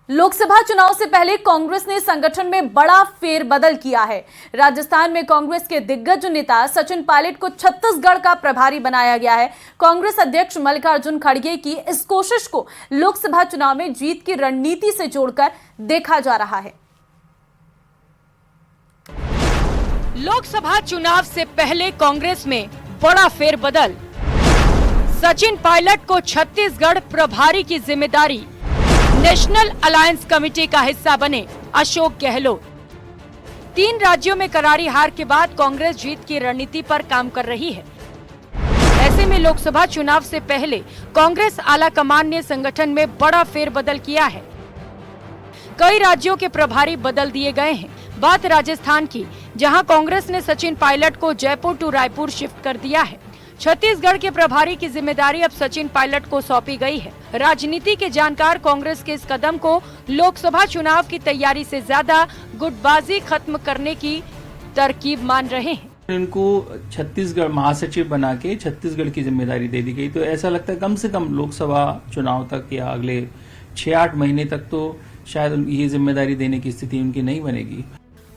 लोकसभा चुनाव से पहले कांग्रेस ने संगठन में बड़ा फेरबदल किया है। राजस्थान में कांग्रेस के दिग्गज नेता सचिन पायलट को छत्तीसगढ़ का प्रभारी बनाया गया है। कांग्रेस अध्यक्ष मल्लिकार्जुन खड़गे की इस कोशिश को लोकसभा चुनाव में जीत की रणनीति से जोड़कर देखा जा रहा है। लोकसभा चुनाव से पहले कांग्रेस में बड़ा फेरबदल, सचिन पायलट को छत्तीसगढ़ प्रभारी की जिम्मेदारी, नेशनल अलायंस कमेटी का हिस्सा बने अशोक गहलोत। 3 राज्यों में करारी हार के बाद कांग्रेस जीत की रणनीति पर काम कर रही है। ऐसे में लोकसभा चुनाव से पहले कांग्रेस आला कमान ने संगठन में बड़ा फेरबदल किया है। कई राज्यों के प्रभारी बदल दिए गए हैं। बात राजस्थान की, जहां कांग्रेस ने सचिन पायलट को जयपुर टू रायपुर शिफ्ट कर दिया है। छत्तीसगढ़ के प्रभारी की जिम्मेदारी अब सचिन पायलट को सौंपी गई है। राजनीति के जानकार कांग्रेस के इस कदम को लोकसभा चुनाव की तैयारी से ज्यादा गुटबाजी खत्म करने की तरकीब मान रहे हैं। इनको छत्तीसगढ़ महासचिव बना के छत्तीसगढ़ की जिम्मेदारी दे दी गई, तो ऐसा लगता है कम से कम लोकसभा चुनाव तक या अगले 6-8 महीने तक तो शायद ये जिम्मेदारी देने की स्थिति उनकी नहीं बनेगी।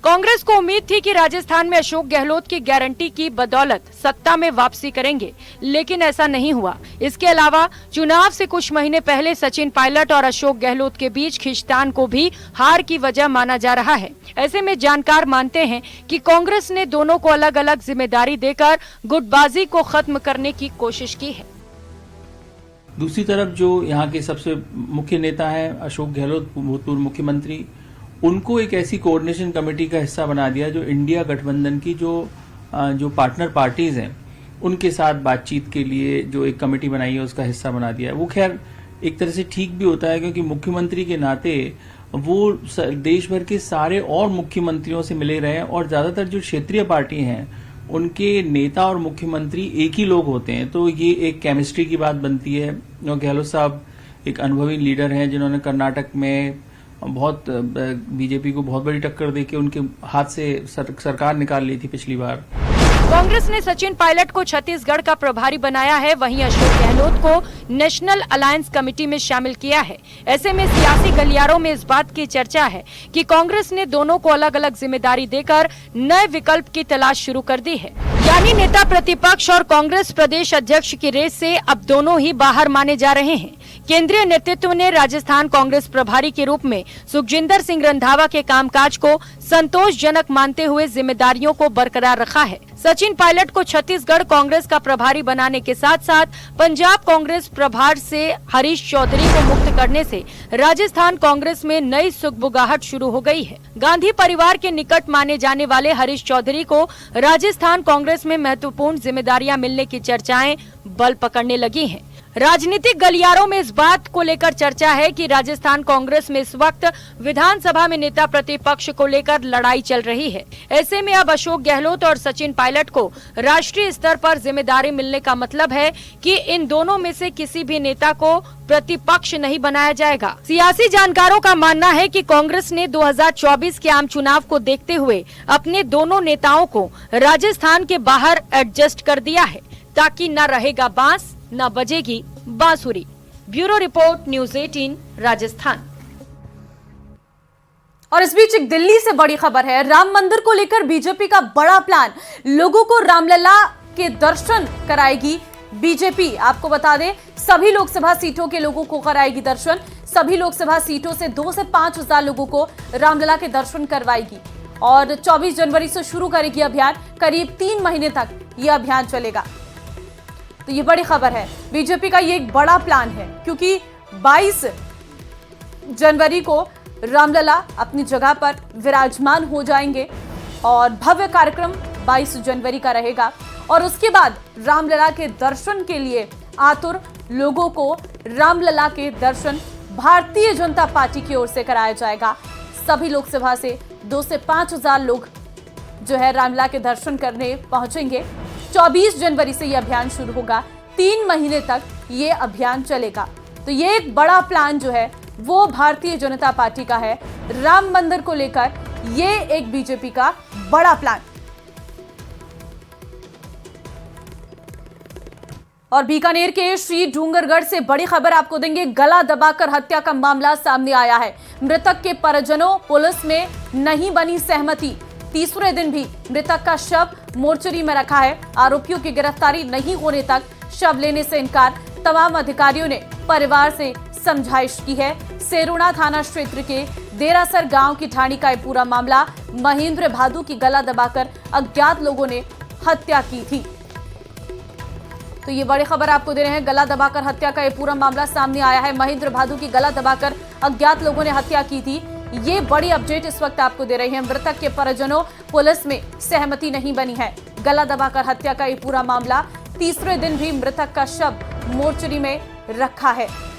कांग्रेस को उम्मीद थी कि राजस्थान में अशोक गहलोत की गारंटी की बदौलत सत्ता में वापसी करेंगे, लेकिन ऐसा नहीं हुआ। इसके अलावा चुनाव से कुछ महीने पहले सचिन पायलट और अशोक गहलोत के बीच खींचतान को भी हार की वजह माना जा रहा है। ऐसे में जानकार मानते हैं कि कांग्रेस ने दोनों को अलग अलग जिम्मेदारी देकर गुटबाजी को खत्म करने की कोशिश की है। दूसरी तरफ जो यहाँ के सबसे मुख्य नेता हैं अशोक गहलोत, भूतपूर्व मुख्यमंत्री, उनको एक ऐसी कोऑर्डिनेशन कमेटी का हिस्सा बना दिया जो इंडिया गठबंधन की जो पार्टनर पार्टीज हैं उनके साथ बातचीत के लिए जो एक कमेटी बनाई है उसका हिस्सा बना दिया है। वो खैर एक तरह से ठीक भी होता है, क्योंकि मुख्यमंत्री के नाते वो देश भर के सारे और मुख्यमंत्रियों से मिले रहे हैं, और ज्यादातर जो क्षेत्रीय पार्टी हैं उनके नेता और मुख्यमंत्री एक ही लोग होते हैं, तो ये एक केमिस्ट्री की बात बनती है। गहलोत साहब एक अनुभवी लीडर हैं जिन्होंने कर्नाटक में बहुत बीजेपी को बहुत बड़ी टक्कर देके उनके हाथ से सरकार निकाल ली थी पिछली बार। कांग्रेस ने सचिन पायलट को छत्तीसगढ़ का प्रभारी बनाया है, वहीं अशोक गहलोत को नेशनल अलायंस कमेटी में शामिल किया है। ऐसे में सियासी गलियारों में इस बात की चर्चा है कि कांग्रेस ने दोनों को अलग अलग जिम्मेदारी देकर नए विकल्प की तलाश शुरू कर दी है। यानी नेता प्रतिपक्ष और कांग्रेस प्रदेश अध्यक्ष की रेस से अब दोनों ही बाहर माने जा रहे हैं। केंद्रीय नेतृत्व ने राजस्थान कांग्रेस प्रभारी के रूप में सुखजिंदर सिंह रंधावा के कामकाज को संतोषजनक मानते हुए जिम्मेदारियों को बरकरार रखा है। सचिन पायलट को छत्तीसगढ़ कांग्रेस का प्रभारी बनाने के साथ साथ पंजाब कांग्रेस प्रभार से हरीश चौधरी को मुक्त करने से राजस्थान कांग्रेस में नई सुगबुगाहट शुरू हो गई है। गांधी परिवार के निकट माने जाने वाले हरीश चौधरी को राजस्थान कांग्रेस में महत्वपूर्ण जिम्मेदारियां मिलने की चर्चाएं बल पकड़ने लगी हैं। राजनीतिक गलियारों में इस बात को लेकर चर्चा है कि राजस्थान कांग्रेस में इस वक्त विधानसभा में नेता प्रतिपक्ष को लेकर लड़ाई चल रही है। ऐसे में अब अशोक गहलोत और सचिन पायलट को राष्ट्रीय स्तर पर जिम्मेदारी मिलने का मतलब है कि इन दोनों में से किसी भी नेता को प्रतिपक्ष नहीं बनाया जाएगा। सियासी जानकारों का मानना है कि कांग्रेस ने 2024 के आम चुनाव को देखते हुए अपने दोनों नेताओं को राजस्थान के बाहर एडजस्ट कर दिया है, ताकि न रहेगा बांस न बजेगी बांसुरी। Bureau report, news 18 Rajasthan. और इस बीच एक दिल्ली से बड़ी खबर है। राम मंदिर को लेकर बीजेपी का बड़ा प्लान, लोगों को रामलला के दर्शन कराएगी बीजेपी। आपको बता दें, सभी लोकसभा सीटों के लोगों को कराएगी दर्शन। सभी लोकसभा सीटों से 2 से 5 हजार लोगों को रामलला के दर्शन करवाएगी और 24 जनवरी से शुरू करेगी अभियान। करीब 3 महीने तक यह अभियान चलेगा। तो ये बड़ी खबर है, बीजेपी का ये एक बड़ा प्लान है, क्योंकि 22 जनवरी को रामलला अपनी जगह पर विराजमान हो जाएंगे और भव्य कार्यक्रम 22 जनवरी का रहेगा। और उसके बाद रामलला के दर्शन के लिए आतुर लोगों को रामलला के दर्शन भारतीय जनता पार्टी की ओर से कराया जाएगा। सभी लोकसभा से 2 से 5 हजार लोग जो है रामलला के दर्शन करने पहुंचेंगे। 24 जनवरी से यह अभियान शुरू होगा, 3 महीने तक ये अभियान चलेगा। तो ये एक बड़ा प्लान जो है वो भारतीय जनता पार्टी का है। राम मंदिर को लेकर ये एक बीजेपी का बड़ा प्लान। और बीकानेर के श्री डूंगरगढ़ से बड़ी खबर आपको देंगे। गला दबाकर हत्या का मामला सामने आया है। मृतक के परिजनों पुलिस में नहीं बनी सहमति। तीसरे दिन भी मृतक का शव मोर्चरी में रखा है। आरोपियों की गिरफ्तारी नहीं होने तक शव लेने से इनकार। तमाम अधिकारियों ने परिवार से समझाइश की है। सेरुणा थाना क्षेत्र के देरासर गांव की ठाणी का ये पूरा मामला। महेंद्र भादु की गला दबाकर अज्ञात लोगों ने हत्या की थी। तो ये बड़ी खबर आपको दे रहे हैं, गला दबाकर हत्या का ये पूरा मामला सामने आया है। महेंद्र भादु की गला दबाकर अज्ञात लोगों ने हत्या की थी। ये बड़ी अपडेट इस वक्त आपको दे रही है। मृतक के परिजनों पुलिस में सहमति नहीं बनी है। गला दबाकर हत्या का ये पूरा मामला। तीसरे दिन भी मृतक का शव मोर्चरी में रखा है।